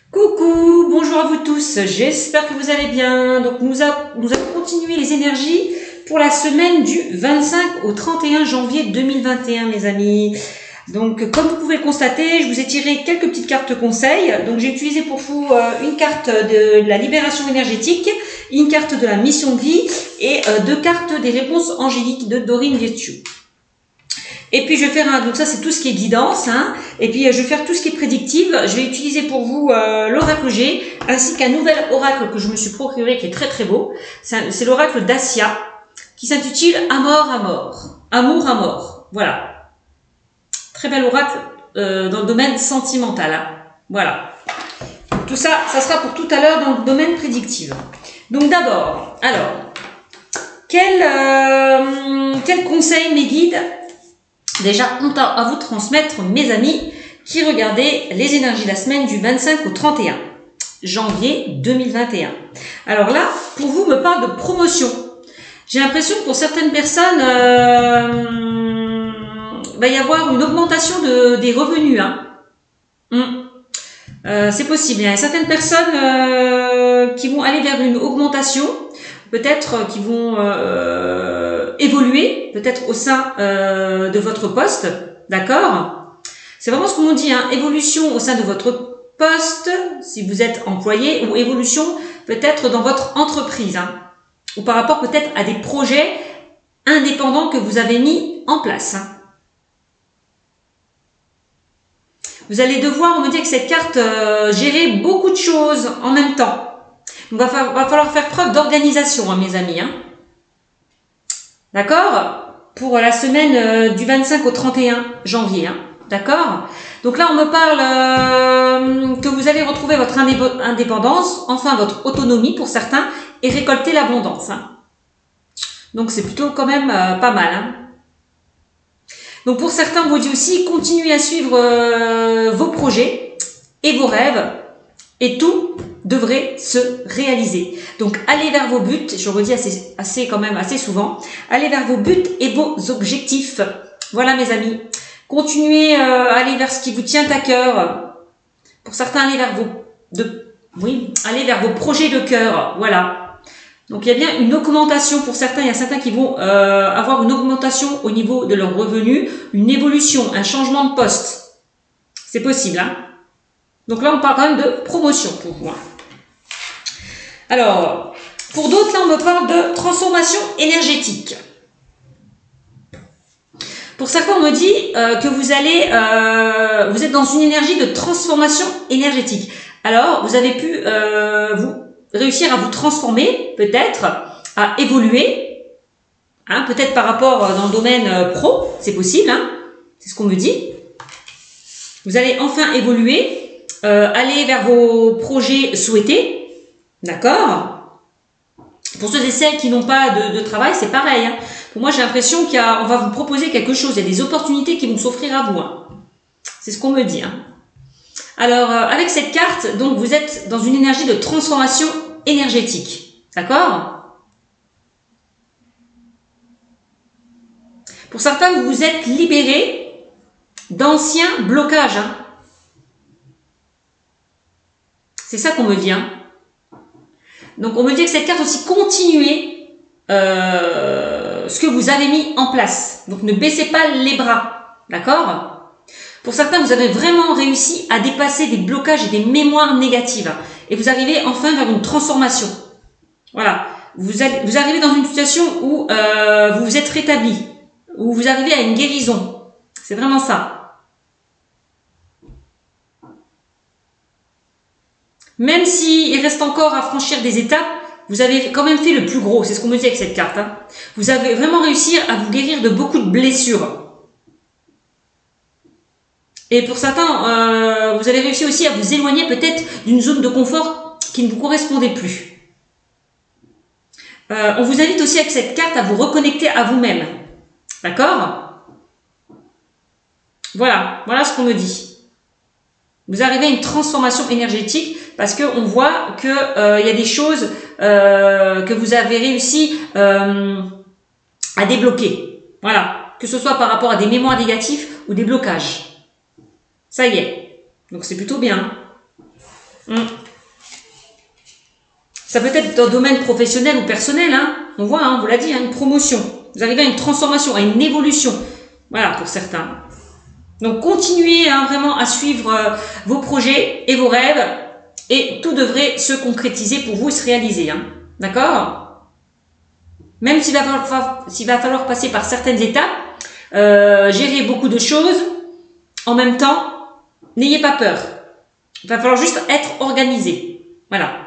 Coucou, bonjour à vous tous, j'espère que vous allez bien. Donc nous allons continuer les énergies pour la semaine du 25 au 31 janvier 2021 mes amis. Donc comme vous pouvez le constater, je vous ai tiré quelques petites cartes conseils. Donc j'ai utilisé pour vous une carte de la libération énergétique, une carte de la mission de vie et deux cartes des réponses angéliques de Dorine Virtue. Et puis je vais faire donc ça c'est tout ce qui est guidance, hein. Et puis je vais faire tout ce qui est prédictive. Je vais utiliser pour vous l'oracle G, ainsi qu'un nouvel oracle que je me suis procuré qui est très très beau. C'est l'oracle d'Assia, qui s'intitule Amor à mort, amour à mort. Voilà, très bel oracle dans le domaine sentimental, hein. Voilà. Tout ça, ça sera pour tout à l'heure dans le domaine prédictif. Donc d'abord, alors, quel conseil mes guides déjà ont à vous transmettre, mes amis, qui regardaient les énergies de la semaine du 25 au 31 janvier 2021. Alors là, pour vous, me parle de promotion. J'ai l'impression que pour certaines personnes, va y avoir une augmentation des revenus. Hein. C'est possible. Il y a certaines personnes qui vont aller vers une augmentation, peut-être qui vont évoluer, peut-être au sein de votre poste, d'accord? C'est vraiment ce qu'on nous dit, hein, évolution au sein de votre poste, si vous êtes employé, ou évolution peut-être dans votre entreprise, hein, ou par rapport peut-être à des projets indépendants que vous avez mis en place. Hein. Vous allez devoir, on me dit que cette carte, gérer beaucoup de choses en même temps. Donc, va falloir faire preuve d'organisation, hein, mes amis. Hein. D'accord? Pour la semaine du 25 au 31 janvier. Hein. D'accord? Donc là, on me parle que vous allez retrouver votre indépendance, enfin votre autonomie pour certains, et récolter l'abondance. Hein. Donc c'est plutôt quand même pas mal. Hein. Donc pour certains, on vous dit aussi, continuez à suivre vos projets et vos rêves, et tout devrait se réaliser. Donc allez vers vos buts, je redis quand même assez souvent, allez vers vos buts et vos objectifs. Voilà mes amis, continuez à aller vers ce qui vous tient à cœur. Pour certains, allez vers vos projets de cœur. Voilà. Donc il y a bien une augmentation pour certains, il y a certains qui vont avoir une augmentation au niveau de leurs revenus, une évolution, un changement de poste. C'est possible, hein. Donc là, on parle quand même de promotion pour vous. Hein. Alors, pour d'autres, là, on me parle de transformation énergétique. Pour certains, on me dit que vous êtes dans une énergie de transformation énergétique. Alors, vous avez pu réussir à vous transformer, peut-être, à évoluer, hein, peut-être par rapport dans le domaine pro, c'est possible, hein, c'est ce qu'on me dit. Vous allez enfin évoluer. Aller vers vos projets souhaités, d'accord? Pour ceux et celles qui n'ont pas de travail, c'est pareil. Hein. Pour moi, j'ai l'impression qu'on va vous proposer quelque chose. Il y a des opportunités qui vont s'offrir à vous. Hein. C'est ce qu'on me dit. Hein. Alors, avec cette carte, donc vous êtes dans une énergie de transformation énergétique, d'accord? Pour certains, vous vous êtes libérés d'anciens blocages. Hein. C'est ça qu'on me dit. Hein. Donc, on me dit que cette carte aussi, continuez ce que vous avez mis en place. Donc, ne baissez pas les bras. D'accord? Pour certains, vous avez vraiment réussi à dépasser des blocages et des mémoires négatives. Et vous arrivez enfin vers une transformation. Voilà. Vous arrivez dans une situation où vous vous êtes rétabli. Où vous arrivez à une guérison. C'est vraiment ça. Même s'il reste encore à franchir des étapes, vous avez quand même fait le plus gros. C'est ce qu'on me dit avec cette carte. Hein. Vous avez vraiment réussi à vous guérir de beaucoup de blessures. Et pour certains, vous avez réussi aussi à vous éloigner peut-être d'une zone de confort qui ne vous correspondait plus. On vous invite aussi avec cette carte à vous reconnecter à vous-même. D'accord? Voilà ce qu'on me dit. Vous arrivez à une transformation énergétique parce qu'on voit que y a des choses que vous avez réussi à débloquer. Voilà. Que ce soit par rapport à des mémoires négatifs ou des blocages. Ça y est. Donc c'est plutôt bien. Ça peut être dans le domaine professionnel ou personnel, hein. On voit, hein, on vous l'a dit, hein, une promotion. Vous arrivez à une transformation, à une évolution. Voilà, pour certains. Donc, continuez hein, vraiment à suivre vos projets et vos rêves. Et tout devrait se concrétiser pour vous et se réaliser. Hein. D'accord? Même s'il va falloir passer par certaines étapes, gérer beaucoup de choses, en même temps, n'ayez pas peur. Il va falloir juste être organisé. Voilà.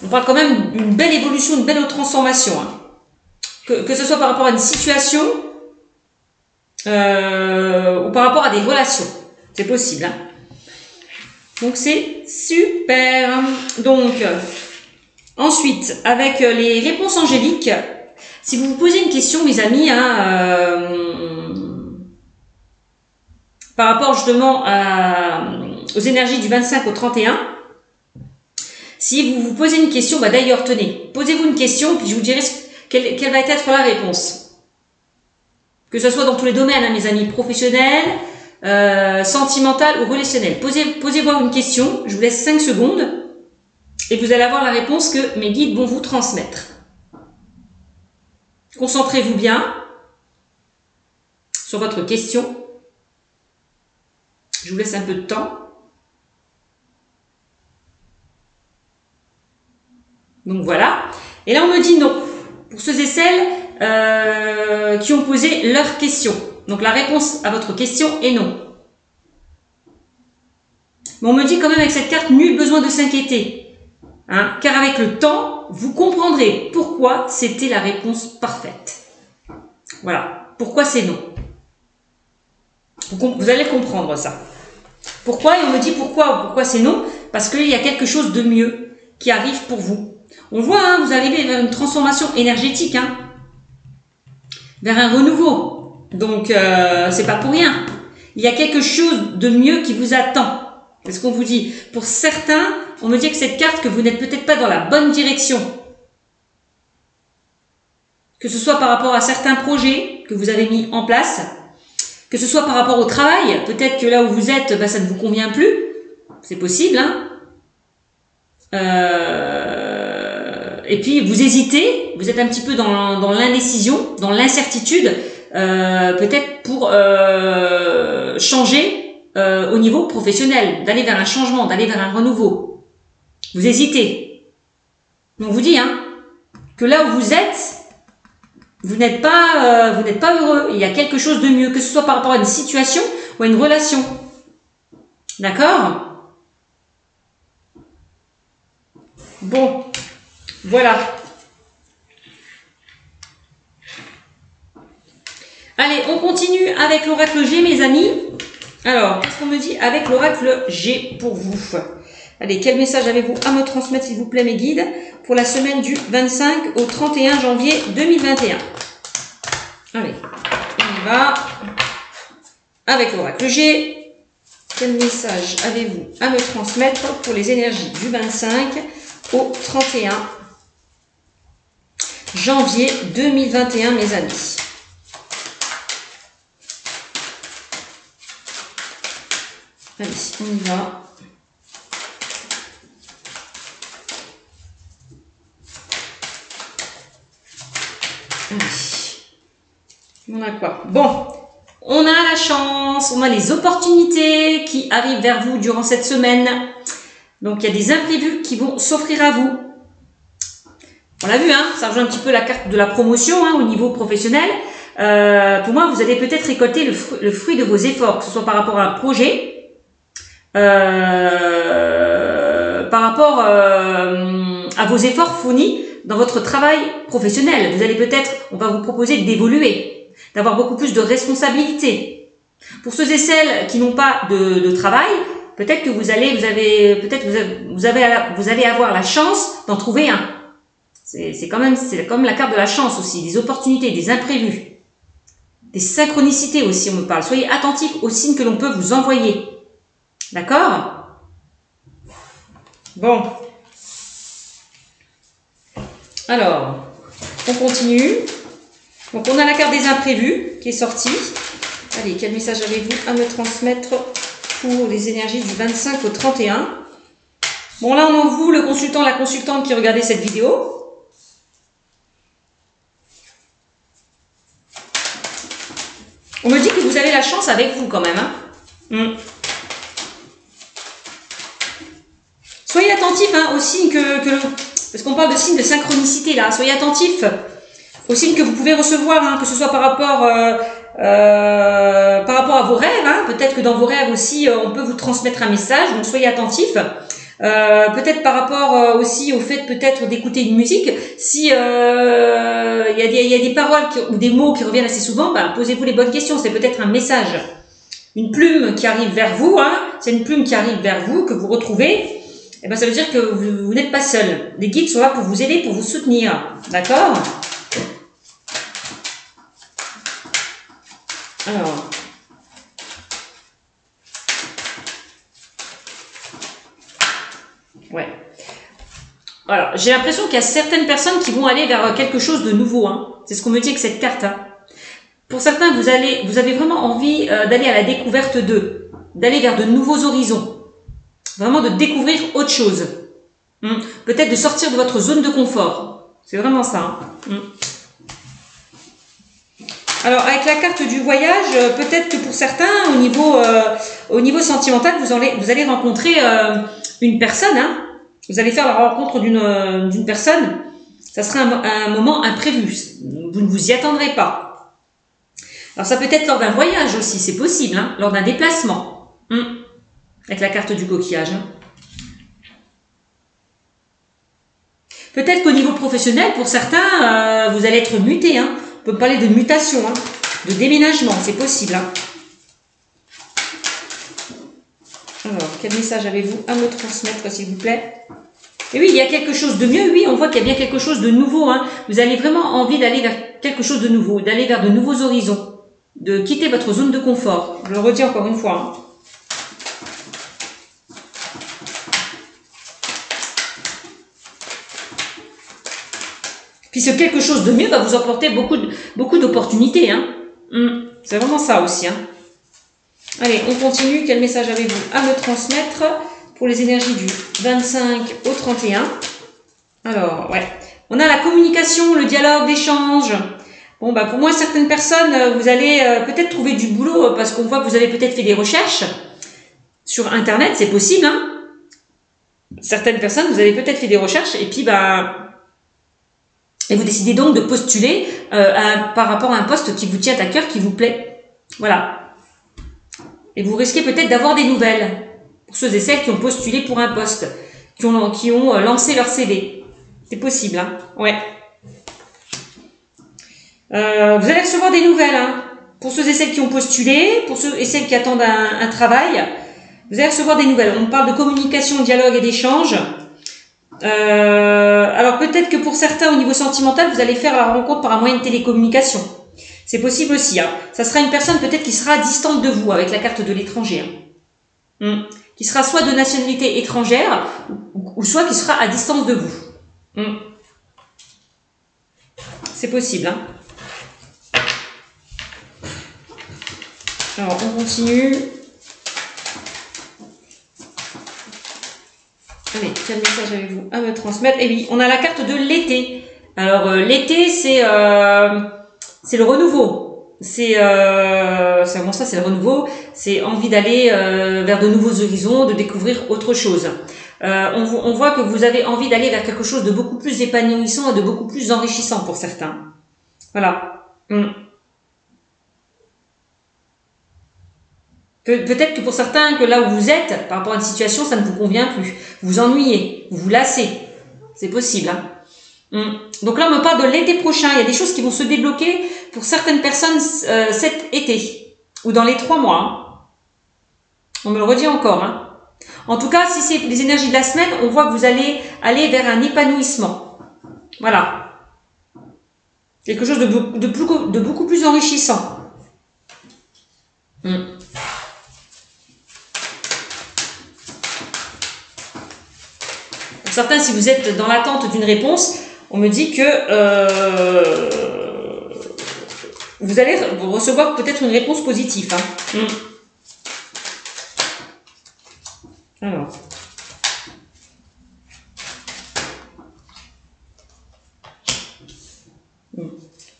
On parle quand même d'une belle évolution, d'une belle transformation. Hein. Que ce soit par rapport à une situation ou par rapport à des relations. C'est possible. Hein. Donc, c'est super. Donc, ensuite, avec les réponses angéliques, si vous vous posez une question, mes amis, hein, par rapport justement aux énergies du 25 au 31, si vous vous posez une question, bah d'ailleurs, tenez, posez-vous une question, puis je vous dirai quelle va être la réponse. Que ce soit dans tous les domaines, hein, mes amis, professionnels, sentimental ou relationnel. Posez-vous une question, je vous laisse 5 secondes et vous allez avoir la réponse que mes guides vont vous transmettre. Concentrez-vous bien sur votre question. Je vous laisse un peu de temps. Donc voilà. Et là on me dit non. Pour ceux et celles qui ont posé leur question. Donc la réponse à votre question est non. Mais on me dit quand même avec cette carte, nul besoin de s'inquiéter. Hein, car avec le temps, vous comprendrez pourquoi c'était la réponse parfaite. Voilà. Pourquoi c'est non. Vous allez comprendre ça. Pourquoi? Et on me dit pourquoi c'est non? Parce qu'il y a quelque chose de mieux qui arrive pour vous. On voit, hein, vous arrivez vers une transformation énergétique, hein, vers un renouveau. Donc, c'est pas pour rien. Il y a quelque chose de mieux qui vous attend. C'est ce qu'on vous dit. Pour certains, on me dit que cette carte, que vous n'êtes peut-être pas dans la bonne direction. Que ce soit par rapport à certains projets que vous avez mis en place, que ce soit par rapport au travail, peut-être que là où vous êtes, bah, ça ne vous convient plus. C'est possible, hein. Et puis, vous hésitez, vous êtes un petit peu dans l'indécision, dans l'incertitude, peut-être pour changer au niveau professionnel, d'aller vers un changement, d'aller vers un renouveau. Vous hésitez. Donc, on vous dit hein, que là où vous êtes, vous n'êtes pas heureux. Il y a quelque chose de mieux, que ce soit par rapport à une situation ou à une relation. D'accord? Bon, voilà. Allez, on continue avec l'oracle G, mes amis. Alors, qu'est-ce qu'on me dit avec l'oracle G pour vous? Allez, quel message avez-vous à me transmettre, s'il vous plaît, mes guides, pour la semaine du 25 au 31 janvier 2021? Allez, on y va. Avec l'oracle G, quel message avez-vous à me transmettre pour les énergies du 25 au 31 janvier 2021, mes amis? Allez, on y va. Allez. On a quoi? Bon, on a la chance, on a les opportunités qui arrivent vers vous durant cette semaine. Donc, il y a des imprévus qui vont s'offrir à vous. On l'a vu, hein, ça rejoint un petit peu la carte de la promotion hein, au niveau professionnel. Pour moi, vous allez peut-être récolter le fruit de vos efforts, que ce soit par rapport à un projet, par rapport à vos efforts fournis dans votre travail professionnel. Vous allez peut-être, on va vous proposer d'évoluer, d'avoir beaucoup plus de responsabilités. Pour ceux et celles qui n'ont pas de travail, peut-être que vous allez avoir la chance d'en trouver un. C'est comme la carte de la chance aussi, des opportunités, des imprévus, des synchronicités aussi, on me parle. Soyez attentifs aux signes que l'on peut vous envoyer. D'accord? Bon. Alors, on continue. Donc, on a la carte des imprévus qui est sortie. Allez, quel message avez-vous à me transmettre pour les énergies du 25 au 31. Bon, là, on en vous, le consultant, la consultante qui regardait cette vidéo. On me dit que vous avez la chance avec vous quand même. Hein. Soyez attentifs hein, aux signes parce qu'on parle de signes de synchronicité là. Soyez attentifs aux signes que vous pouvez recevoir, hein, que ce soit par rapport à vos rêves. Hein. Peut-être que dans vos rêves aussi, on peut vous transmettre un message. Donc soyez attentifs. Peut-être par rapport aussi au fait peut-être d'écouter une musique. Si il y a des paroles ou des mots qui reviennent assez souvent, bah, posez-vous les bonnes questions. C'est peut-être un message, une plume qui arrive vers vous. Hein. C'est une plume qui arrive vers vous que vous retrouvez. Et ben ça veut dire que vous n'êtes pas seul. Les guides sont là pour vous aider, pour vous soutenir. D'accord? Alors. Ouais. Alors, j'ai l'impression qu'il y a certaines personnes qui vont aller vers quelque chose de nouveau. Hein. C'est ce qu'on me dit avec cette carte. Hein. Pour certains, vous avez vraiment envie d'aller à la découverte d'eux, d'aller vers de nouveaux horizons. Vraiment de découvrir autre chose. Peut-être de sortir de votre zone de confort. C'est vraiment ça. Hein. Alors, avec la carte du voyage, peut-être que pour certains, au niveau sentimental, vous allez rencontrer une personne. Hein. Vous allez faire la rencontre d'une personne. Ça sera un moment imprévu. Vous ne vous y attendrez pas. Alors, ça peut être lors d'un voyage aussi, c'est possible. Hein, lors d'un déplacement. Avec la carte du coquillage. Hein. Peut-être qu'au niveau professionnel, pour certains, vous allez être muté. Hein. On peut parler de mutation, hein, de déménagement, c'est possible. Hein. Alors, quel message avez-vous à me transmettre, s'il vous plaît? Et oui, il y a quelque chose de mieux. Oui, on voit qu'il y a bien quelque chose de nouveau. Hein. Vous avez vraiment envie d'aller vers quelque chose de nouveau, d'aller vers de nouveaux horizons, de quitter votre zone de confort. Je le redis encore une fois. Hein. Puis ce quelque chose de mieux va vous apporter beaucoup d'opportunités. Hein. C'est vraiment ça aussi. Hein. Allez, on continue. Quel message avez-vous à me transmettre pour les énergies du 25 au 31? Alors, ouais. On a la communication, le dialogue, l'échange. Bon, bah pour moi, certaines personnes, vous allez peut-être trouver du boulot parce qu'on voit que vous avez peut-être fait des recherches sur Internet. C'est possible. Hein. Certaines personnes, vous avez peut-être fait des recherches et puis, bah... Et vous décidez donc de postuler par rapport à un poste qui vous tient à cœur, qui vous plaît. Voilà. Et vous risquez peut-être d'avoir des nouvelles. Pour ceux et celles qui ont postulé pour un poste, qui ont lancé leur CV. C'est possible, hein. Ouais. Vous allez recevoir des nouvelles, hein. Pour ceux et celles qui ont postulé, pour ceux et celles qui attendent un travail, vous allez recevoir des nouvelles. On parle de communication, dialogue et d'échange. Alors peut-être que pour certains au niveau sentimental vous allez faire la rencontre par un moyen de télécommunication, c'est possible aussi. Hein. Ça sera une personne peut-être qui sera distante de vous avec la carte de l'étranger, hein. Qui sera soit de nationalité étrangère ou soit qui sera à distance de vous. C'est possible. Hein. Alors on continue. Allez, quel message avez-vous à me transmettre? Eh oui, on a la carte de l'été. Alors, l'été, c'est le renouveau. C'est vraiment ça, c'est le renouveau. C'est envie d'aller vers de nouveaux horizons, de découvrir autre chose. On voit que vous avez envie d'aller vers quelque chose de beaucoup plus épanouissant et de beaucoup plus enrichissant pour certains. Voilà. Peut-être que pour certains, que là où vous êtes, par rapport à une situation, ça ne vous convient plus. Vous vous ennuyez, vous vous lassez. C'est possible. Hein. Donc là, on me parle de l'été prochain. Il y a des choses qui vont se débloquer pour certaines personnes cet été. Ou dans les 3 mois. Hein. On me le redit encore. Hein. En tout cas, si c'est les énergies de la semaine, on voit que vous allez aller vers un épanouissement. Voilà. Quelque chose de beaucoup plus enrichissant. Certains, si vous êtes dans l'attente d'une réponse, on me dit que vous allez recevoir peut-être une réponse positive. Hein. Alors.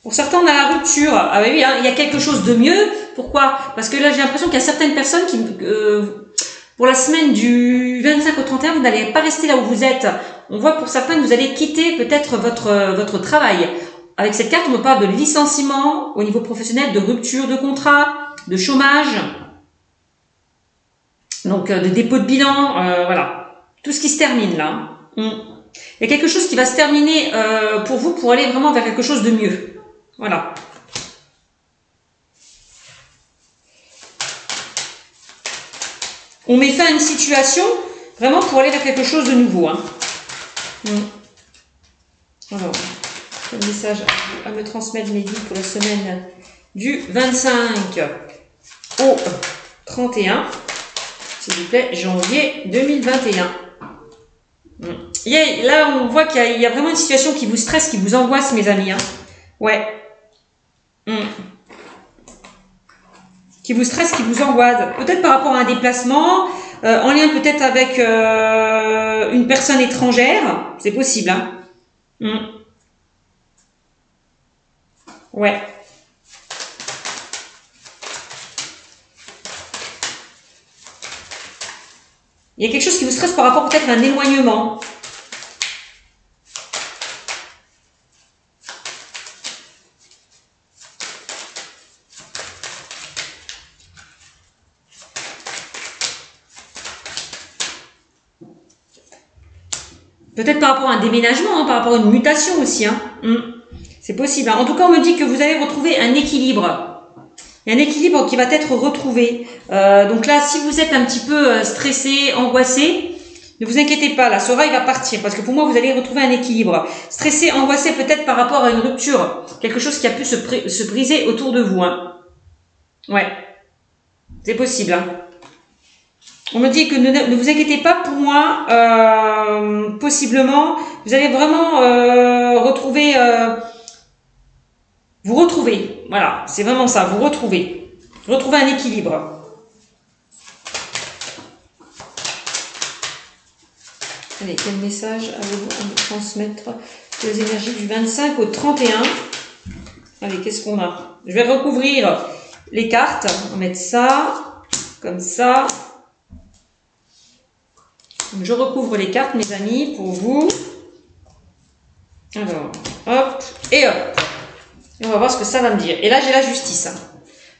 Pour certains, on a la rupture. Ah oui, hein, il y a quelque chose de mieux. Pourquoi? Parce que là, j'ai l'impression qu'il y a certaines personnes qui, pour la semaine du 25 au 31, vous n'allez pas rester là où vous êtes. On voit que pour certains que vous allez quitter peut-être votre travail. Avec cette carte, on me parle de licenciement au niveau professionnel, de rupture de contrat, de chômage, donc de dépôt de bilan, voilà. Tout ce qui se termine là. Il y a quelque chose qui va se terminer pour vous pour aller vraiment vers quelque chose de mieux. Voilà. On met fin à une situation vraiment pour aller vers quelque chose de nouveau. Hein. Alors, quel message à me transmettre, Mehdi, pour la semaine du 25 au 31, s'il vous plaît, janvier 2021. Là, on voit qu'il y a vraiment une situation qui vous stresse, qui vous angoisse, mes amis. Hein. Ouais. Qui vous stresse, qui vous angoisse. Peut-être par rapport à un déplacement, en lien peut-être avec une personne étrangère. C'est possible. Hein. Ouais. Il y a quelque chose qui vous stresse par rapport peut-être à un éloignement. Peut-être par rapport à un déménagement, hein, par rapport à une mutation aussi. Hein. C'est possible. Hein. En tout cas, on me dit que vous allez retrouver un équilibre. Il y a un équilibre qui va être retrouvé. Donc là, si vous êtes un petit peu stressé, angoissé, ne vous inquiétez pas, là, ce rail va partir. Parce que pour moi, vous allez retrouver un équilibre. Stressé, angoissé peut-être par rapport à une rupture. Quelque chose qui a pu se briser autour de vous. Hein. Ouais. C'est possible. Hein. On me dit que ne vous inquiétez pas, pour moi, possiblement, vous allez vraiment retrouver... vous retrouvez, voilà, c'est vraiment ça, vous retrouvez un équilibre. Allez, quel message avez-vous à me transmettre les énergies du 25 au 31? Allez, qu'est-ce qu'on a? Je vais recouvrir les cartes, on va mettre ça, comme ça. Je recouvre les cartes, mes amis, pour vous. Alors, hop, et hop. Et on va voir ce que ça va me dire. Et là, j'ai la justice.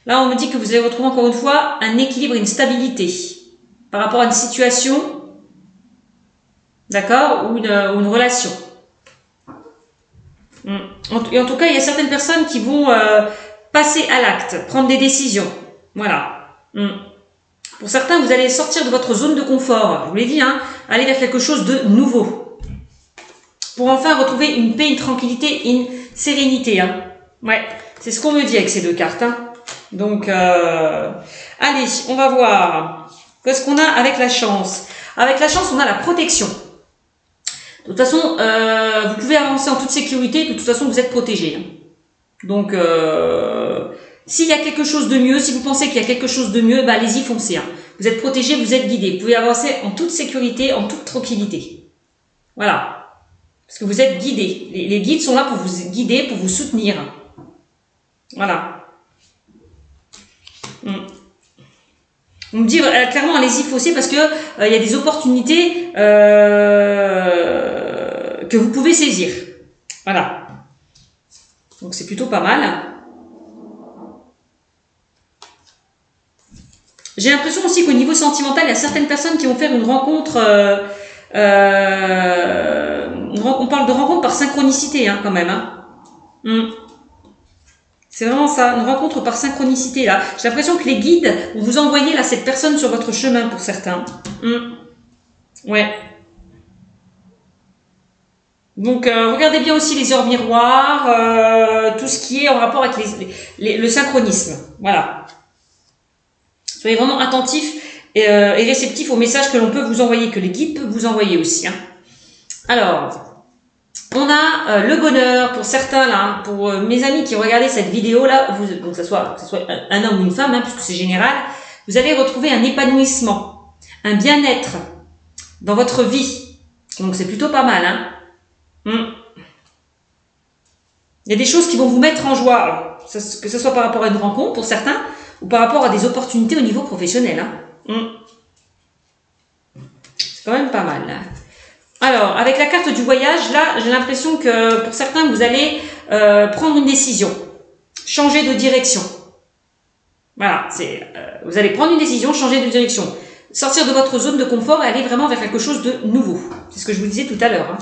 Là, on me dit que vous allez retrouver encore une fois un équilibre et une stabilité par rapport à une situation, d'accord, ou une relation. Et en tout cas, il y a certaines personnes qui vont passer à l'acte, prendre des décisions. Voilà. Pour certains, vous allez sortir de votre zone de confort. Je vous l'ai dit, hein, aller vers quelque chose de nouveau. Pour enfin retrouver une paix, une tranquillité, une sérénité. Hein. Ouais, c'est ce qu'on me dit avec ces deux cartes. Hein. Donc, allez, on va voir. Qu'est-ce qu'on a avec la chance? Avec la chance, on a la protection. De toute façon, vous pouvez avancer en toute sécurité, de toute façon, vous êtes protégé. Hein. Donc, s'il y a quelque chose de mieux, si vous pensez qu'il y a quelque chose de mieux, bah, allez-y, foncez. Hein. Vous êtes protégé, vous êtes guidé. Vous pouvez avancer en toute sécurité, en toute tranquillité. Voilà. Parce que vous êtes guidé. Les guides sont là pour vous guider, pour vous soutenir. Voilà. On me dit clairement, allez-y, foncez, parce que il y a des opportunités que vous pouvez saisir. Voilà. Donc, c'est plutôt pas mal. J'ai l'impression aussi qu'au niveau sentimental, il y a certaines personnes qui vont faire une rencontre. On parle de rencontre par synchronicité, hein, quand même. Hein. C'est vraiment ça, une rencontre par synchronicité là. J'ai l'impression que les guides vont vous envoyer là cette personne sur votre chemin pour certains. Ouais. Donc regardez bien aussi les heures miroirs, tout ce qui est en rapport avec le synchronisme. Voilà. Soyez vraiment attentifs et réceptifs aux messages que l'on peut vous envoyer, que les guides peuvent vous envoyer aussi. Hein. Alors, on a le bonheur pour certains là, pour mes amis qui ont regardé cette vidéo là, donc que ce soit un homme ou une femme, hein, puisque c'est général, vous allez retrouver un épanouissement, un bien-être, dans votre vie. Donc c'est plutôt pas mal, hein. Il y a des choses qui vont vous mettre en joie, alors, que ce soit par rapport à une rencontre pour certains, ou par rapport à des opportunités au niveau professionnel. Hein. C'est quand même pas mal. Hein. Alors, avec la carte du voyage, là, j'ai l'impression que pour certains, vous allez prendre une décision, changer de direction. Voilà, vous allez prendre une décision, changer de direction, sortir de votre zone de confort et aller vraiment vers quelque chose de nouveau. C'est ce que je vous disais tout à l'heure. Hein.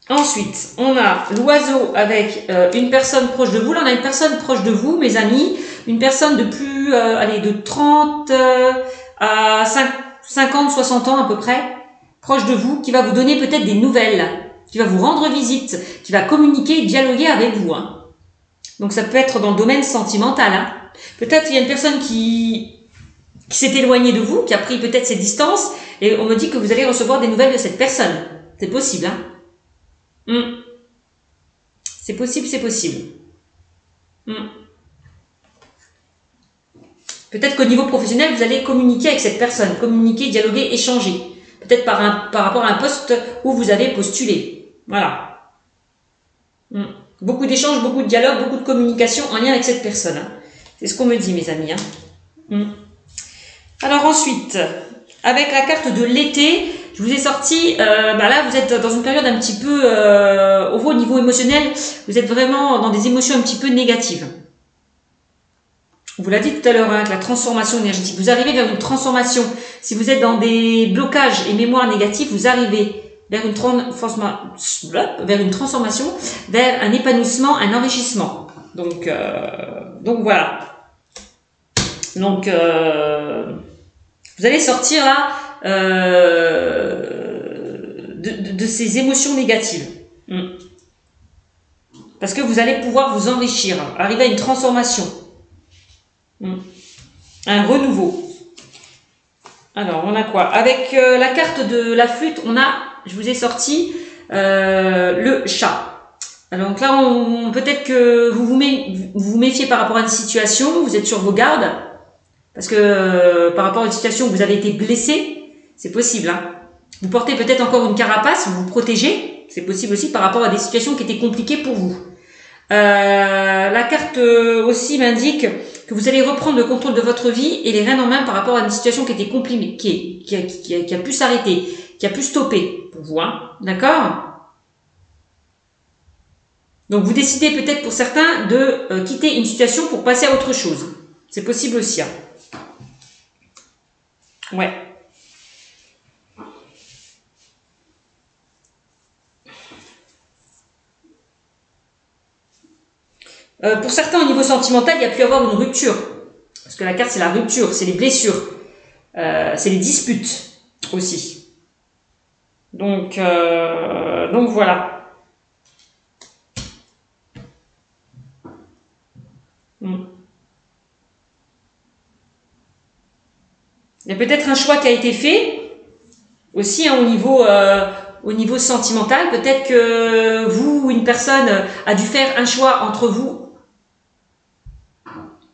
Ensuite, on a l'oiseau avec une personne proche de vous. Là, on a une personne proche de vous, mes amis. Une personne de plus, de 30 à 50, 60 ans à peu près, proche de vous, qui va vous donner peut-être des nouvelles, qui va vous rendre visite, qui va communiquer et dialoguer avec vous. Hein. Donc, ça peut être dans le domaine sentimental. Hein. Peut-être il y a une personne qui s'est éloignée de vous, qui a pris peut-être ses distances, et on me dit que vous allez recevoir des nouvelles de cette personne. C'est possible, hein. C'est possible, c'est possible. Peut-être qu'au niveau professionnel, vous allez communiquer avec cette personne, communiquer, dialoguer, échanger. Peut-être par rapport à un poste où vous avez postulé. Voilà. Beaucoup d'échanges, beaucoup de dialogues, beaucoup de communication en lien avec cette personne. Hein. C'est ce qu'on me dit, mes amis. Hein. Alors ensuite, avec la carte de l'été, je vous ai sorti, là vous êtes dans une période un petit peu, au niveau émotionnel, vous êtes vraiment dans des émotions un petit peu négatives. On vous l'a dit tout à l'heure, hein, avec la transformation énergétique. Vous arrivez vers une transformation. Si vous êtes dans des blocages et mémoires négatives, vous arrivez vers une transformation, vers un épanouissement, un enrichissement. Donc voilà. Donc, vous allez sortir là de ces émotions négatives. Parce que vous allez pouvoir vous enrichir, arriver à une transformation. Un renouveau. Alors, on a quoi? Avec la carte de la flûte, je vous ai sorti le chat. Alors, donc là, peut-être que vous vous méfiez par rapport à une situation, vous êtes sur vos gardes, parce que par rapport à une situation où vous avez été blessé, c'est possible. Hein. Vous portez peut-être encore une carapace, vous vous protégez, c'est possible aussi par rapport à des situations qui étaient compliquées pour vous. La carte aussi m'indique que vous allez reprendre le contrôle de votre vie et les rênes en main par rapport à une situation qui était compliquée, qui a pu s'arrêter, qui a pu stopper pour vous. Hein. D'accord? Donc vous décidez peut-être pour certains de quitter une situation pour passer à autre chose. C'est possible aussi. Hein. Ouais. Pour certains, au niveau sentimental, il y a pu y avoir une rupture. Parce que la carte, c'est la rupture, c'est les blessures. C'est les disputes aussi. Donc voilà. Il y a peut-être un choix qui a été fait aussi hein, au niveau sentimental. Peut-être que vous ou une personne a dû faire un choix entre vous.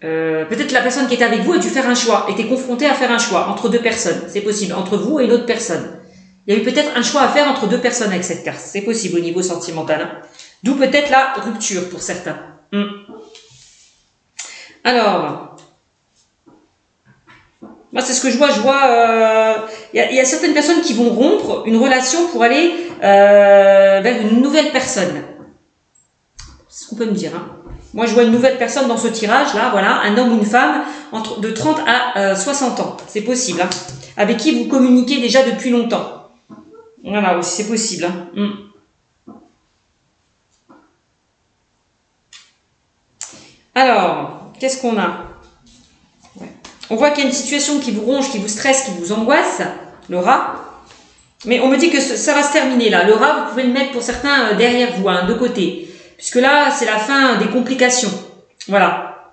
Peut-être la personne qui était avec vous a dû faire un choix, était confrontée à faire un choix entre deux personnes. C'est possible, entre vous et une autre personne. Il y a eu peut-être un choix à faire entre deux personnes avec cette carte. C'est possible au niveau sentimental. Hein. D'où peut-être la rupture pour certains. Alors, moi c'est ce que je vois. Il y a certaines personnes qui vont rompre une relation pour aller vers une nouvelle personne. C'est ce qu'on peut me dire. Hein. Moi, je vois une nouvelle personne dans ce tirage-là, voilà, un homme ou une femme de 30 à 60 ans. C'est possible, hein, avec qui vous communiquez déjà depuis longtemps. Voilà, aussi, c'est possible. Hein. Alors, qu'est-ce qu'on a? On voit qu'il y a une situation qui vous ronge, qui vous stresse, qui vous angoisse, le rat. Mais on me dit que ça va se terminer là. Le rat, vous pouvez le mettre pour certains derrière vous, hein, de côté. Puisque là, c'est la fin des complications. Voilà.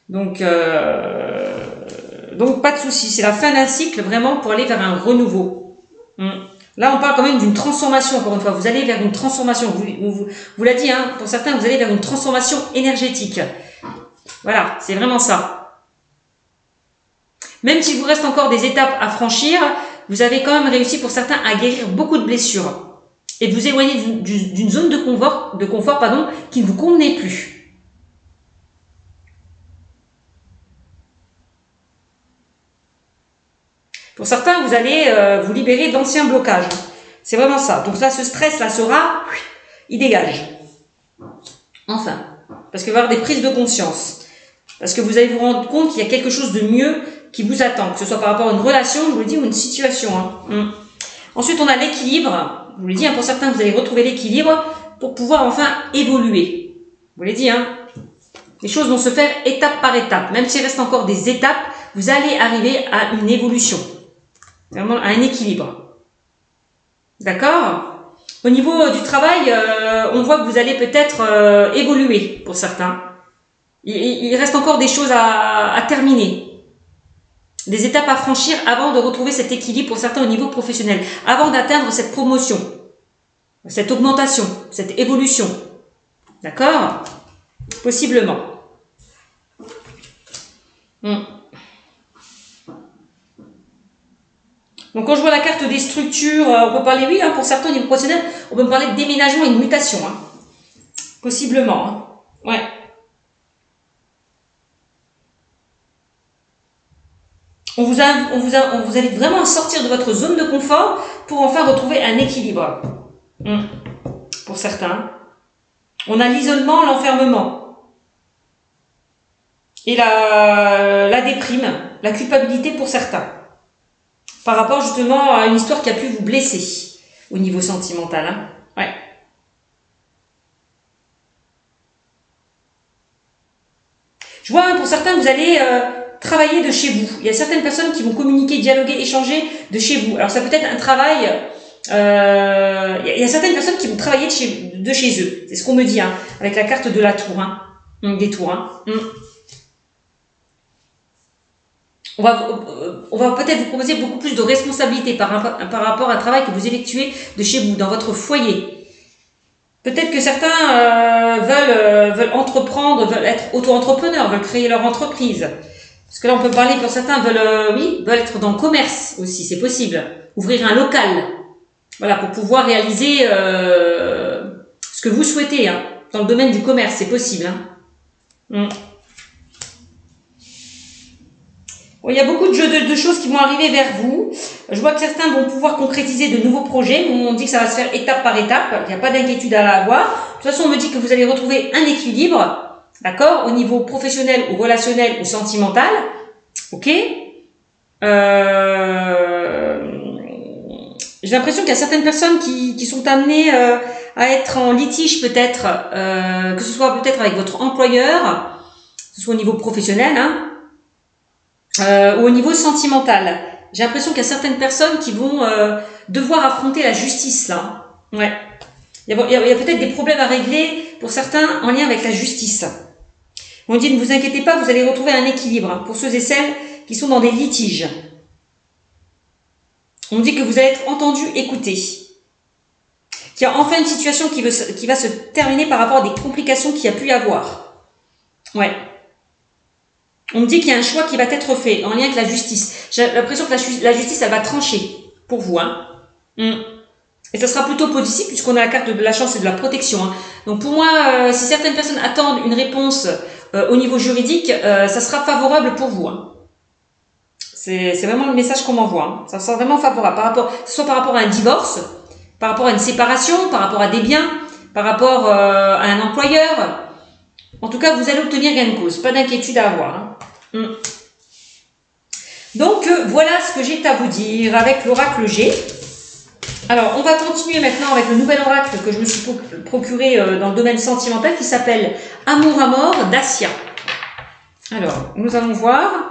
Donc pas de souci. C'est la fin d'un cycle vraiment pour aller vers un renouveau. Là, on parle quand même d'une transformation, encore une fois. Vous allez vers une transformation. Vous l'a dit, hein, pour certains, vous allez vers une transformation énergétique. Voilà, c'est vraiment ça. Même s'il vous reste encore des étapes à franchir, vous avez quand même réussi pour certains à guérir beaucoup de blessures et de vous éloigner d'une zone de confort qui ne vous convenait plus. Pour certains, vous allez vous libérer d'anciens blocages. C'est vraiment ça. Donc là, ce stress-là sera, il dégage. Enfin, parce qu'il va y avoir des prises de conscience. Parce que vous allez vous rendre compte qu'il y a quelque chose de mieux qui vous attend, que ce soit par rapport à une relation, je vous le dis, ou une situation. Ensuite, on a l'équilibre. Je vous l'ai dit, pour certains, vous allez retrouver l'équilibre pour pouvoir enfin évoluer. Je vous l'ai dit, les choses vont se faire étape par étape. Même s'il reste encore des étapes, vous allez arriver à une évolution. Vraiment à un équilibre. D'accord? Au niveau du travail, on voit que vous allez peut-être évoluer pour certains. Il reste encore des choses à terminer. Des étapes à franchir avant de retrouver cet équilibre pour certains au niveau professionnel. Avant d'atteindre cette promotion, cette augmentation, cette évolution. D'accord? Possiblement. Donc, quand je vois la carte des structures, on peut parler, oui, pour certains au niveau professionnel, on peut parler de déménagement et de mutation. Possiblement. Ouais. On vous invite vraiment à sortir de votre zone de confort pour enfin retrouver un équilibre. Pour certains. On a l'isolement, l'enfermement. Et la déprime, la culpabilité pour certains. Par rapport justement à une histoire qui a pu vous blesser au niveau sentimental. Ouais. Je vois, pour certains, vous allez travailler de chez vous. Il y a certaines personnes qui vont communiquer, dialoguer, échanger de chez vous. Alors ça peut être un travail... il y a certaines personnes qui vont travailler de chez eux. C'est ce qu'on me dit, avec la carte de la tour. Des tours. On va peut-être vous proposer beaucoup plus de responsabilités par rapport à un travail que vous effectuez de chez vous, dans votre foyer. Peut-être que certains veulent entreprendre, veulent être auto-entrepreneurs, veulent créer leur entreprise. Parce que là, on peut parler, pour certains, veulent être dans le commerce aussi, c'est possible. Ouvrir un local, voilà, pour pouvoir réaliser ce que vous souhaitez, dans le domaine du commerce, c'est possible. Il y a beaucoup de choses qui vont arriver vers vous. Je vois que certains vont pouvoir concrétiser de nouveaux projets. On dit que ça va se faire étape par étape. Il n'y a pas d'inquiétude à avoir. De toute façon, on me dit que vous allez retrouver un équilibre, d'accord, au niveau professionnel ou relationnel ou sentimental. Ok. J'ai l'impression qu'il y a certaines personnes qui sont amenées à être en litige peut-être, que ce soit peut-être avec votre employeur, que ce soit au niveau professionnel, ou au niveau sentimental. J'ai l'impression qu'il y a certaines personnes qui vont devoir affronter la justice là. Ouais. Il y a peut-être des problèmes à régler pour certains en lien avec la justice. On dit ne vous inquiétez pas, vous allez retrouver un équilibre pour ceux et celles qui sont dans des litiges. On dit que vous allez être entendu, écouté. Qu'il y a enfin une situation qui va se terminer par rapport à des complications qu'il y a pu y avoir. Ouais. On me dit qu'il y a un choix qui va être fait en lien avec la justice. J'ai l'impression que la justice, elle va trancher pour vous. Et ça sera plutôt positif puisqu'on a la carte de la chance et de la protection. Donc pour moi, si certaines personnes attendent une réponse au niveau juridique, ça sera favorable pour vous. C'est vraiment le message qu'on m'envoie. Ça sera vraiment favorable. Soit par rapport à un divorce, par rapport à une séparation, par rapport à des biens, par rapport à un employeur. En tout cas, vous allez obtenir gain de cause. Pas d'inquiétude à avoir. Donc, voilà ce que j'ai à vous dire avec l'oracle G. Alors, on va continuer maintenant avec le nouvel oracle que je me suis procuré dans le domaine sentimental qui s'appelle Amour à mort d'Assia. Alors, nous allons voir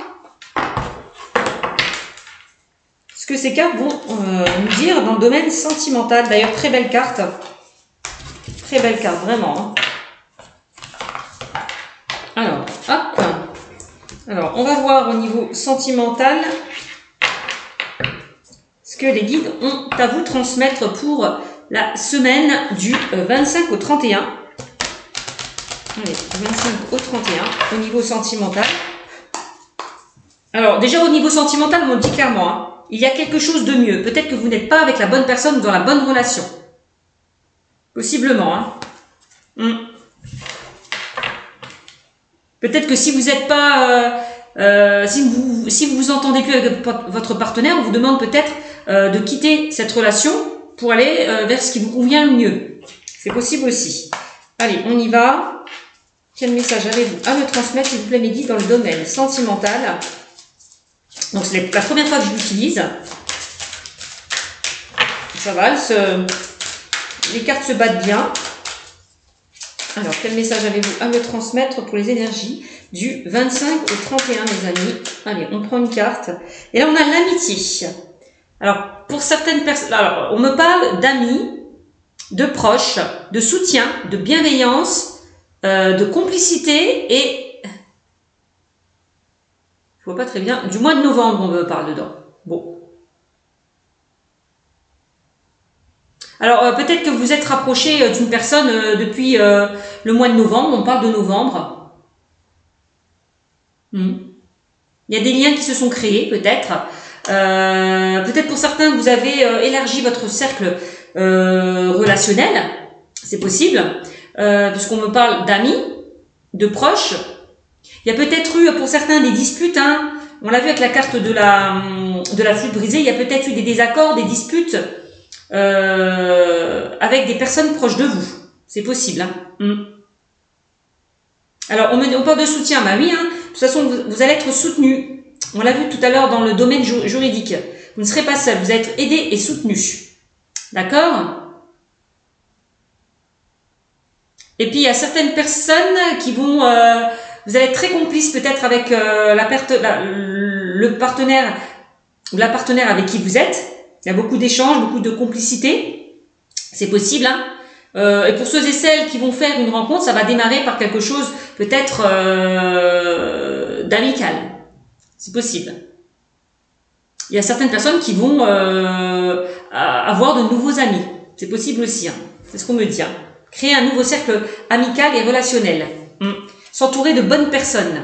ce que ces cartes vont nous dire dans le domaine sentimental. D'ailleurs, très belle carte. Très belle carte, vraiment. Alors, hop. Alors, on va voir au niveau sentimental ce que les guides ont à vous transmettre pour la semaine du 25 au 31. Allez, 25 au 31, au niveau sentimental. Alors, déjà au niveau sentimental, on me dit clairement, hein, il y a quelque chose de mieux. Peut-être que vous n'êtes pas avec la bonne personne ou dans la bonne relation. Possiblement, hein. Peut-être que si vous n'êtes pas... si vous vous entendez plus avec votre partenaire, on vous demande peut-être de quitter cette relation pour aller vers ce qui vous convient le mieux. C'est possible aussi. Allez, on y va. Quel message avez-vous à me transmettre, s'il vous plaît, mes guides, dans le domaine sentimental? Donc, c'est la première fois que je l'utilise. Ça va, les cartes se battent bien. Alors, quel message avez-vous à me transmettre pour les énergies du 25 au 31, mes amis? Allez, on prend une carte. Et là, on a l'amitié. Alors, pour certaines personnes... Alors, on me parle d'amis, de proches, de soutien, de bienveillance, de complicité et... Je vois pas très bien. Du mois de novembre, on me parle dedans. Bon. Alors, peut-être que vous êtes rapproché d'une personne depuis le mois de novembre. On parle de novembre. Il y a des liens qui se sont créés, peut-être. Peut-être pour certains, vous avez élargi votre cercle relationnel. C'est possible. Puisqu'on me parle d'amis, de proches. Il y a peut-être eu pour certains des disputes, hein. On l'a vu avec la carte de la flûte brisée, il y a peut-être eu des désaccords, des disputes avec des personnes proches de vous. C'est possible. Hein. Alors, on parle de soutien, bah oui, hein. De toute façon, vous allez être soutenu. On l'a vu tout à l'heure dans le domaine juridique. Vous ne serez pas seul, vous allez être aidé et soutenu. D'accord ? Et puis, il y a certaines personnes qui vont... vous allez être très complice peut-être avec le partenaire ou la partenaire avec qui vous êtes. Il y a beaucoup d'échanges, beaucoup de complicité. C'est possible. Hein. Et pour ceux et celles qui vont faire une rencontre, ça va démarrer par quelque chose peut-être d'amical. C'est possible. Il y a certaines personnes qui vont avoir de nouveaux amis. C'est possible aussi. Hein. C'est ce qu'on me dit. Hein. Créer un nouveau cercle amical et relationnel. S'entourer de bonnes personnes.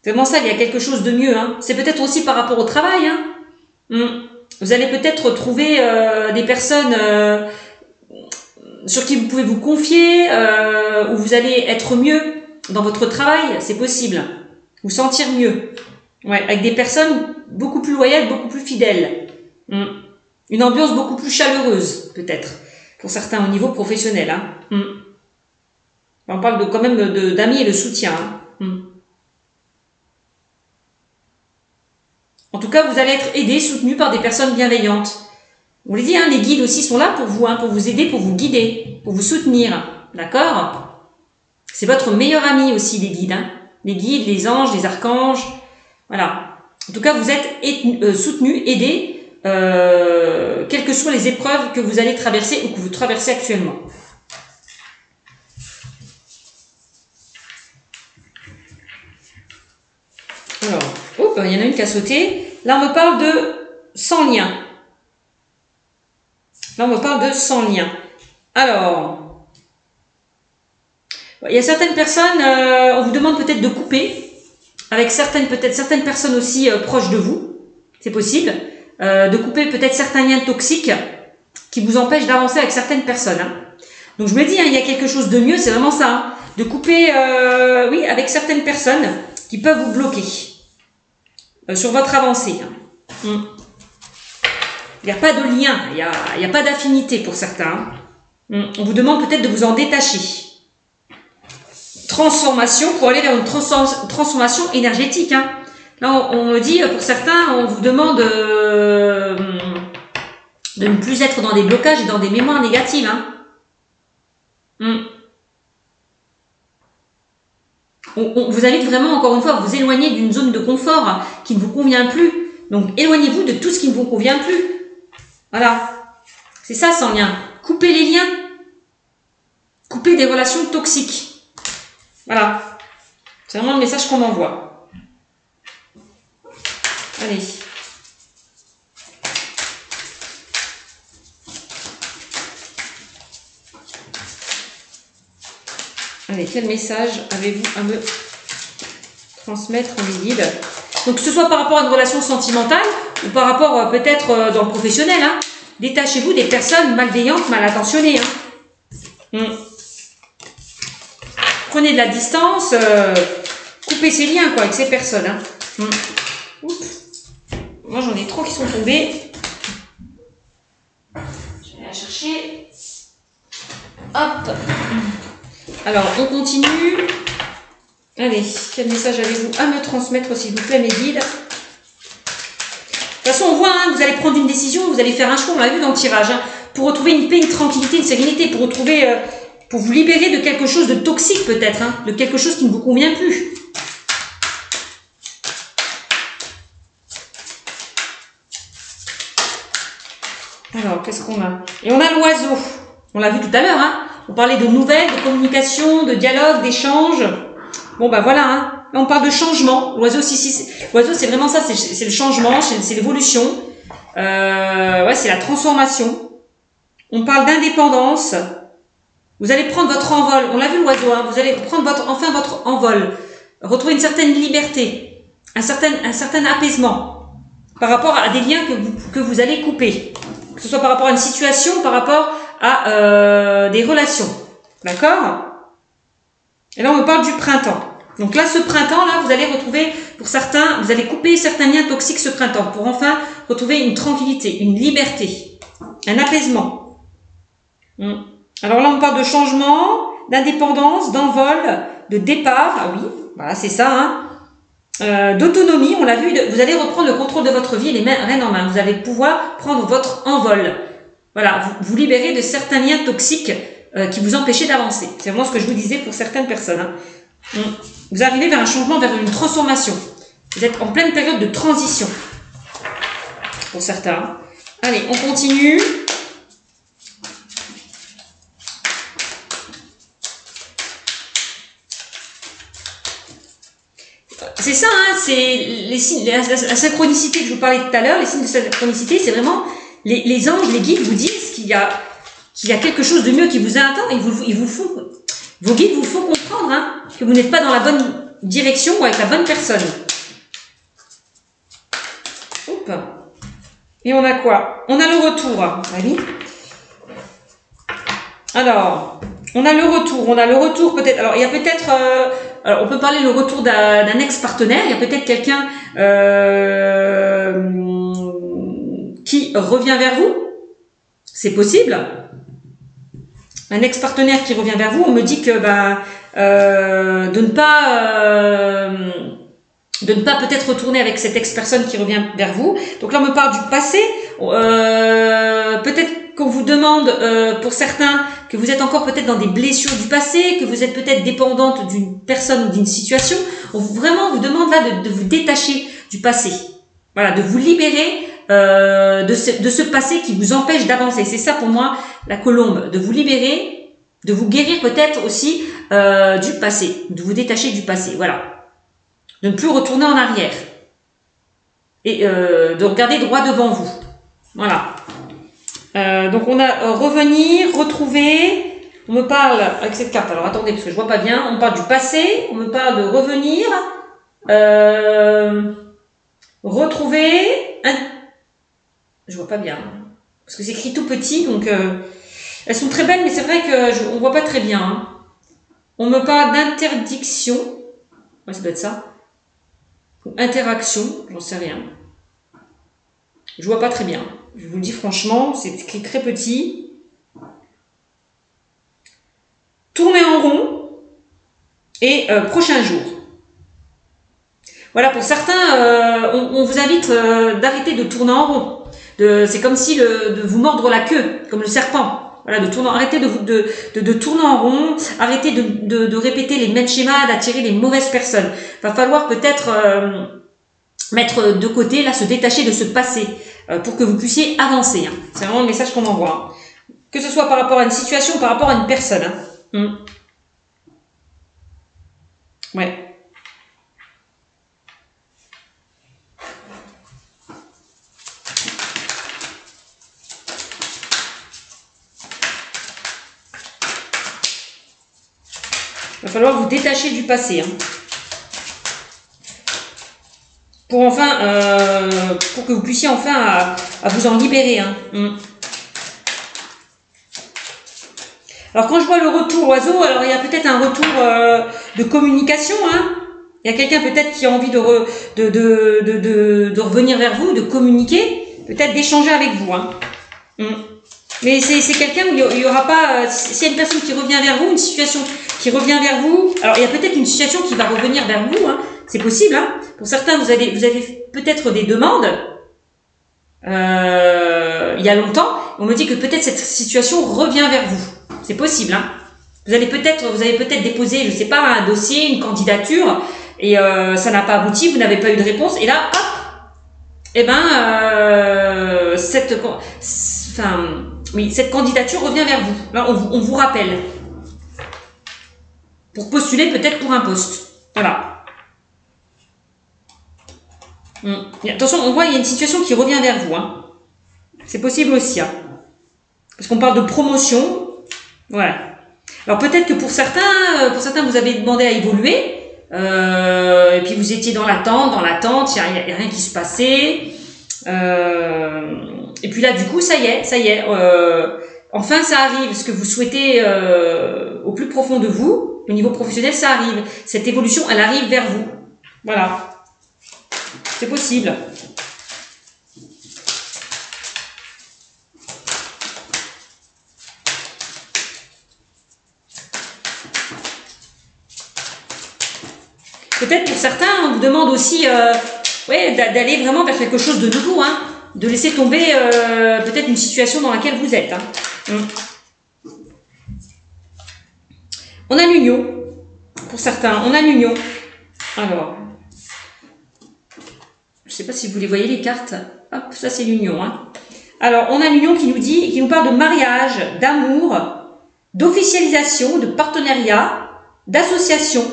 C'est vraiment ça, il y a quelque chose de mieux. Hein. C'est peut-être aussi par rapport au travail. Hein. Vous allez peut-être trouver des personnes sur qui vous pouvez vous confier, où vous allez être mieux dans votre travail. C'est possible. Vous sentir mieux. Ouais, avec des personnes beaucoup plus loyales, beaucoup plus fidèles. Une ambiance beaucoup plus chaleureuse, peut-être. Pour certains au niveau professionnel. Hein. On parle quand même d'amis et de soutien. Hein. En tout cas, vous allez être aidé, soutenu par des personnes bienveillantes. On les dit, hein, les guides aussi sont là pour vous, hein, pour vous aider, pour vous guider, pour vous soutenir. D'accord? C'est votre meilleur ami aussi, les guides. Hein. Les guides, les anges, les archanges. Voilà. En tout cas, vous êtes soutenu, aidé, quelles que soient les épreuves que vous allez traverser ou que vous traversez actuellement. Alors, il y en a une qui a sauté. Là, on me parle de sans lien. Là, on me parle de sans lien. Alors, il y a certaines personnes, on vous demande peut-être de couper avec certaines personnes aussi proches de vous. C'est possible. De couper peut-être certains liens toxiques qui vous empêchent d'avancer avec certaines personnes. Hein. Donc, je me dis, hein, il y a quelque chose de mieux, c'est vraiment ça. Hein, de couper, oui, avec certaines personnes qui peuvent vous bloquer. Sur votre avancée. Il n'y a pas de lien, il n'y a pas d'affinité pour certains. On vous demande peut-être de vous en détacher. Transformation pour aller vers une transformation énergétique. Hein. Là, on le dit, pour certains, on vous demande de ne plus être dans des blocages et dans des mémoires négatives. Hein. On vous invite vraiment, encore une fois, à vous éloigner d'une zone de confort qui ne vous convient plus. Donc, éloignez-vous de tout ce qui ne vous convient plus. Voilà. C'est ça, sans lien. Coupez les liens. Coupez des relations toxiques. Voilà. C'est vraiment le message qu'on m'envoie. Allez. Allez, quel message avez-vous à me transmettre, mes guides? Donc que ce soit par rapport à une relation sentimentale ou par rapport peut-être dans le professionnel. Hein. Détachez-vous des personnes malveillantes, mal intentionnées. Hein. Prenez de la distance, coupez ces liens quoi, avec ces personnes. Hein. Moi j'en ai trop qui sont tombés. Je vais la chercher. Hop. Alors on continue. Allez, quel message avez-vous à me transmettre s'il vous plaît mes guides? De toute façon on voit, hein, vous allez prendre une décision, vous allez faire un choix, on l'a vu dans le tirage, hein, pour retrouver une paix, une tranquillité, une sérénité, pour retrouver, pour vous libérer de quelque chose de toxique peut-être, hein, de quelque chose qui ne vous convient plus. Alors, qu'est-ce qu'on a? Et on a l'oiseau. On l'a vu tout à l'heure, hein. On parlait de nouvelles, de communication, de dialogue, d'échange. Bon, bah voilà, hein. Là, on parle de changement. L'oiseau, l'oiseau, c'est vraiment ça, c'est le changement, c'est l'évolution. Ouais, c'est la transformation. On parle d'indépendance. Vous allez prendre votre envol. On l'a vu, l'oiseau, hein. Vous allez prendre enfin votre envol. Retrouver une certaine liberté. Un certain apaisement. Par rapport à des liens que vous allez couper. Que ce soit par rapport à une situation, par rapport à des relations. D'accord? Et là, on me parle du printemps. Donc là, ce printemps-là, vous allez retrouver, pour certains, vous allez couper certains liens toxiques ce printemps, pour enfin retrouver une tranquillité, une liberté, un apaisement. Alors là, on parle de changement, d'indépendance, d'envol, de départ. Ah oui, voilà, c'est ça, hein. D'autonomie, on l'a vu, vous allez reprendre le contrôle de votre vie, les rênes en main. Vous allez pouvoir prendre votre envol. Voilà, vous libérer de certains liens toxiques qui vous empêchaient d'avancer. C'est vraiment ce que je vous disais pour certaines personnes. Hein. Vous arrivez vers un changement, vers une transformation. Vous êtes en pleine période de transition. Pour certains. Allez, on continue. C'est ça, hein, c'est les signes, la synchronicité que je vous parlais tout à l'heure, les signes de synchronicité, c'est vraiment les anges, les guides vous disent qu'il y a quelque chose de mieux qui vous attend et vos guides vous font comprendre, hein, que vous n'êtes pas dans la bonne direction ou avec la bonne personne. Hop. Et on a quoi? On a le retour. Allez. Alors, on a le retour peut-être. Alors, il y a peut-être... alors, on peut parler le retour d'un ex-partenaire. Il y a peut-être quelqu'un qui revient vers vous. C'est possible. Un ex-partenaire qui revient vers vous. On me dit que de ne pas peut-être retourner avec cette ex-personne qui revient vers vous. Donc là, on me parle du passé. Peut-être qu'on vous demande, pour certains, que vous êtes encore peut-être dans des blessures du passé, que vous êtes peut-être dépendante d'une personne ou d'une situation. On vous demande là de vous détacher du passé. Voilà, de vous libérer de ce passé qui vous empêche d'avancer. C'est ça pour moi, la colombe. De vous libérer, de vous guérir peut-être aussi du passé. De vous détacher du passé, voilà. De ne plus retourner en arrière. Et de regarder droit devant vous. Voilà. Donc on a revenir, retrouver. On me parle avec cette carte. Alors attendez parce que je vois pas bien. On me parle du passé. On me parle de revenir, retrouver. Je vois pas bien parce que c'est écrit tout petit. Donc elles sont très belles, mais c'est vrai que on voit pas très bien. Hein. On me parle d'interdiction. Ouais, ça doit être ça. Ou interaction. J'en sais rien. Je vois pas très bien. Je vous le dis franchement, c'est écrit très petit. Tournez en rond et prochain jour. Voilà, pour certains, on vous invite d'arrêter de tourner en rond. C'est comme si de vous mordre la queue, comme le serpent. Voilà, arrêtez de tourner en rond, arrêtez de répéter les mêmes schémas, d'attirer les mauvaises personnes. Va falloir peut-être mettre de côté, là, se détacher de ce passé pour que vous puissiez avancer. Hein. C'est vraiment le message qu'on m'envoie. Hein. Que ce soit par rapport à une situation, par rapport à une personne. Hein. Ouais. Il va falloir vous détacher du passé. Hein. pour enfin, pour que vous puissiez enfin à vous en libérer. Hein. Alors quand je vois le retour oiseau, alors il y a peut-être un retour de communication. Hein. Il y a quelqu'un peut-être qui a envie de revenir vers vous, de communiquer, peut-être d'échanger avec vous. Hein. Mais c'est quelqu'un où il y aura pas, s'il y a une personne qui revient vers vous, une situation qui revient vers vous, alors il y a peut-être une situation qui va revenir vers vous, hein, c'est possible. Hein. Pour certains, vous avez peut-être des demandes il y a longtemps. On me dit que peut-être cette situation revient vers vous. C'est possible. Hein. Vous avez peut-être déposé, je sais pas, un dossier, une candidature, et ça n'a pas abouti, vous n'avez pas eu de réponse, et là, hop, eh ben, cette candidature revient vers vous. Là, on vous rappelle. Pour postuler peut-être pour un poste. Voilà. Attention, on voit, il y a une situation qui revient vers vous. Hein. C'est possible aussi. Hein. Parce qu'on parle de promotion. Voilà. Alors peut-être que pour certains, vous avez demandé à évoluer. Et puis vous étiez dans l'attente, il n'y a rien qui se passait. Et puis là, du coup, ça y est. Enfin, ça arrive. Ce que vous souhaitez au plus profond de vous, au niveau professionnel, ça arrive. Cette évolution, elle arrive vers vous. Voilà. C'est possible. Peut-être pour certains, on vous demande aussi d'aller vraiment vers quelque chose de nouveau, hein, de laisser tomber peut-être une situation dans laquelle vous êtes. Hein. On a l'union, pour certains, on a l'union. Alors, je ne sais pas si vous les voyez les cartes. Hop, ça c'est l'union. Hein. Alors, on a l'union qui nous parle de mariage, d'amour, d'officialisation, de partenariat, d'association.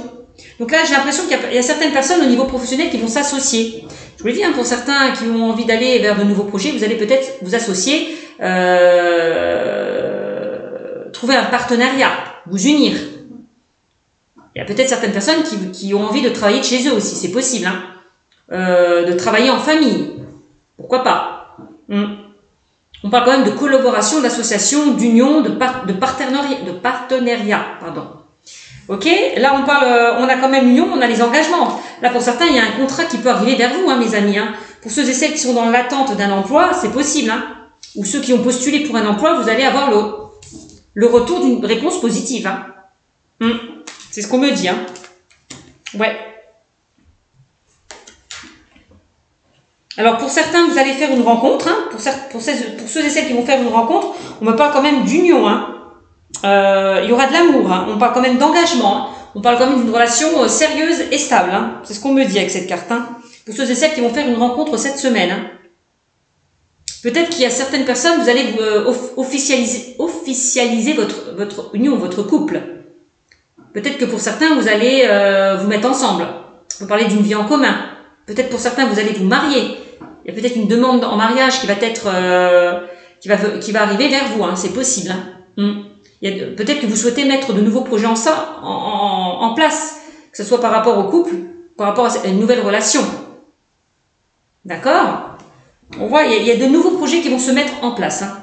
Donc là, j'ai l'impression qu'il y a certaines personnes au niveau professionnel qui vont s'associer. Je vous l'ai dit, hein, pour certains qui ont envie d'aller vers de nouveaux projets, vous allez peut-être vous associer, trouver un partenariat, vous unir. Il y a peut-être certaines personnes qui ont envie de travailler de chez eux aussi, c'est possible. Hein. De travailler en famille. Pourquoi pas. On parle quand même de collaboration, d'association, d'union, de partenariat. Pardon. Ok, là on a quand même l'union, on a les engagements. Là pour certains, il y a un contrat qui peut arriver vers vous, hein, mes amis. Hein. Pour ceux et celles qui sont dans l'attente d'un emploi, c'est possible. Hein. Ou ceux qui ont postulé pour un emploi, vous allez avoir le retour d'une réponse positive. Hein. C'est ce qu'on me dit. Hein. Ouais. Alors pour certains, vous allez faire une rencontre. Hein. Pour ceux et celles qui vont faire une rencontre, on me parle quand même d'union. Hein. Il y aura de l'amour, hein. On parle quand même d'engagement, hein. On parle quand même d'une relation sérieuse et stable. Hein. C'est ce qu'on me dit avec cette carte. Hein. Pour ceux et celles qui vont faire une rencontre cette semaine. Hein. Peut-être qu'il y a certaines personnes, vous allez officialiser votre union, votre couple. Peut-être que pour certains, vous allez vous mettre ensemble. Vous parlez d'une vie en commun. Peut-être pour certains, vous allez vous marier. Il y a peut-être une demande en mariage qui va arriver vers vous. Hein. C'est possible. Hein. Peut-être que vous souhaitez mettre de nouveaux projets en place, que ce soit par rapport au couple, par rapport à une nouvelle relation. D'accord? On voit, il y a de nouveaux projets qui vont se mettre en place, hein,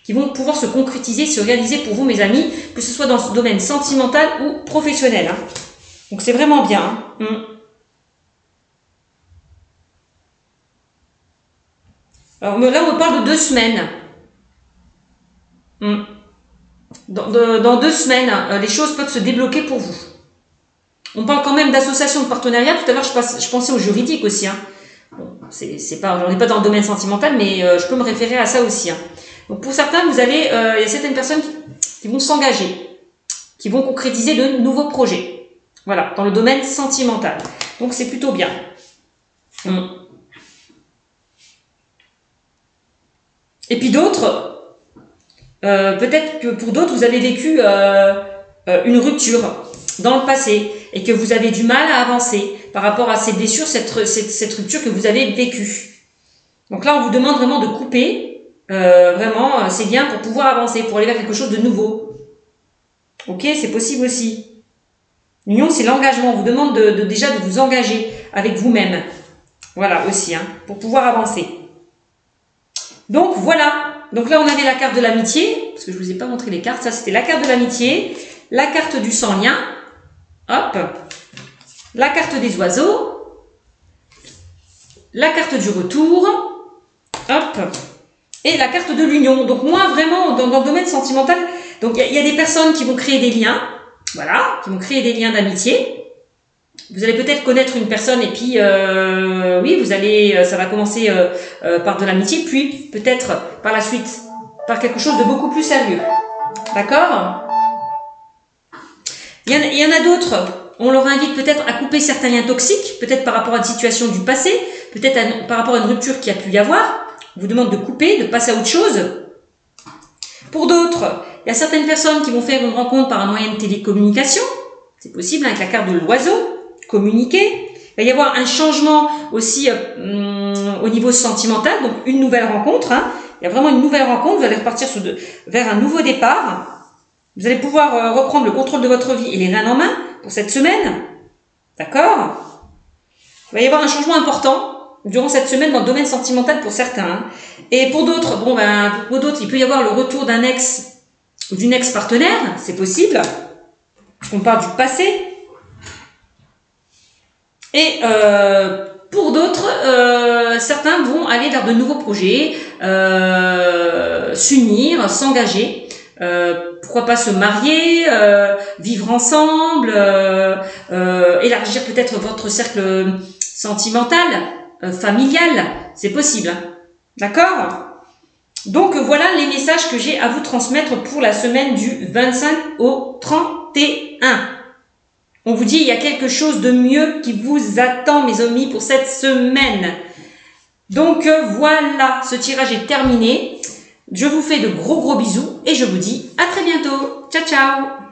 qui vont pouvoir se concrétiser, se réaliser pour vous, mes amis, que ce soit dans ce domaine sentimental ou professionnel. Hein. Donc c'est vraiment bien. Hein. Alors là, on me parle de 2 semaines. Dans 2 semaines, les choses peuvent se débloquer pour vous. On parle quand même d'association de partenariat. Tout à l'heure, je pensais au juridique aussi. Hein. Bon, j'en ai pas dans le domaine sentimental, mais je peux me référer à ça aussi. Hein. Donc pour certains, il y a certaines personnes qui vont s'engager, qui vont concrétiser de nouveaux projets. Voilà, dans le domaine sentimental. Donc c'est plutôt bien. Et puis d'autres. Peut-être que pour d'autres, vous avez vécu une rupture dans le passé et que vous avez du mal à avancer par rapport à ces blessures, cette rupture que vous avez vécue. Donc là, on vous demande vraiment de couper, vraiment, c'est bien pour pouvoir avancer, pour aller vers quelque chose de nouveau. Ok, c'est possible aussi. L'union, c'est l'engagement. On vous demande déjà de vous engager avec vous-même. Voilà aussi, hein, pour pouvoir avancer. Donc voilà. Donc là, on avait la carte de l'amitié, parce que je ne vous ai pas montré les cartes. Ça, c'était la carte de l'amitié, la carte du sans-lien, hop, la carte des oiseaux, la carte du retour, hop, et la carte de l'union. Donc moi, vraiment, dans le domaine sentimental, donc il y a des personnes qui vont créer des liens, voilà, qui vont créer des liens d'amitié. Vous allez peut-être connaître une personne et puis, oui, ça va commencer par de l'amitié, puis peut-être par la suite, par quelque chose de beaucoup plus sérieux. D'accord? Il y en a d'autres, on leur invite peut-être à couper certains liens toxiques, peut-être par rapport à une situation du passé, peut-être par rapport à une rupture qui a pu y avoir. On vous demande de couper, de passer à autre chose. Pour d'autres, il y a certaines personnes qui vont faire une rencontre par un moyen de télécommunication. C'est possible avec la carte de l'oiseau. Communiquer. Il va y avoir un changement aussi au niveau sentimental, donc une nouvelle rencontre. Hein. Il y a vraiment une nouvelle rencontre. Vous allez repartir vers un nouveau départ. Vous allez pouvoir reprendre le contrôle de votre vie et les rênes en main pour cette semaine. D'accord? Il va y avoir un changement important durant cette semaine dans le domaine sentimental pour certains. Hein. Et pour d'autres, pour d'autres, il peut y avoir le retour d'un ex ou d'une ex-partenaire. C'est possible. On parle du passé. Et pour d'autres, certains vont aller vers de nouveaux projets, s'unir, s'engager, pourquoi pas se marier, vivre ensemble, élargir peut-être votre cercle sentimental, familial, c'est possible. Hein. D'accord? Donc voilà les messages que j'ai à vous transmettre pour la semaine du 25 au 31. On vous dit, il y a quelque chose de mieux qui vous attend, mes amis, pour cette semaine. Donc, voilà, ce tirage est terminé. Je vous fais de gros bisous et je vous dis à très bientôt. Ciao, ciao!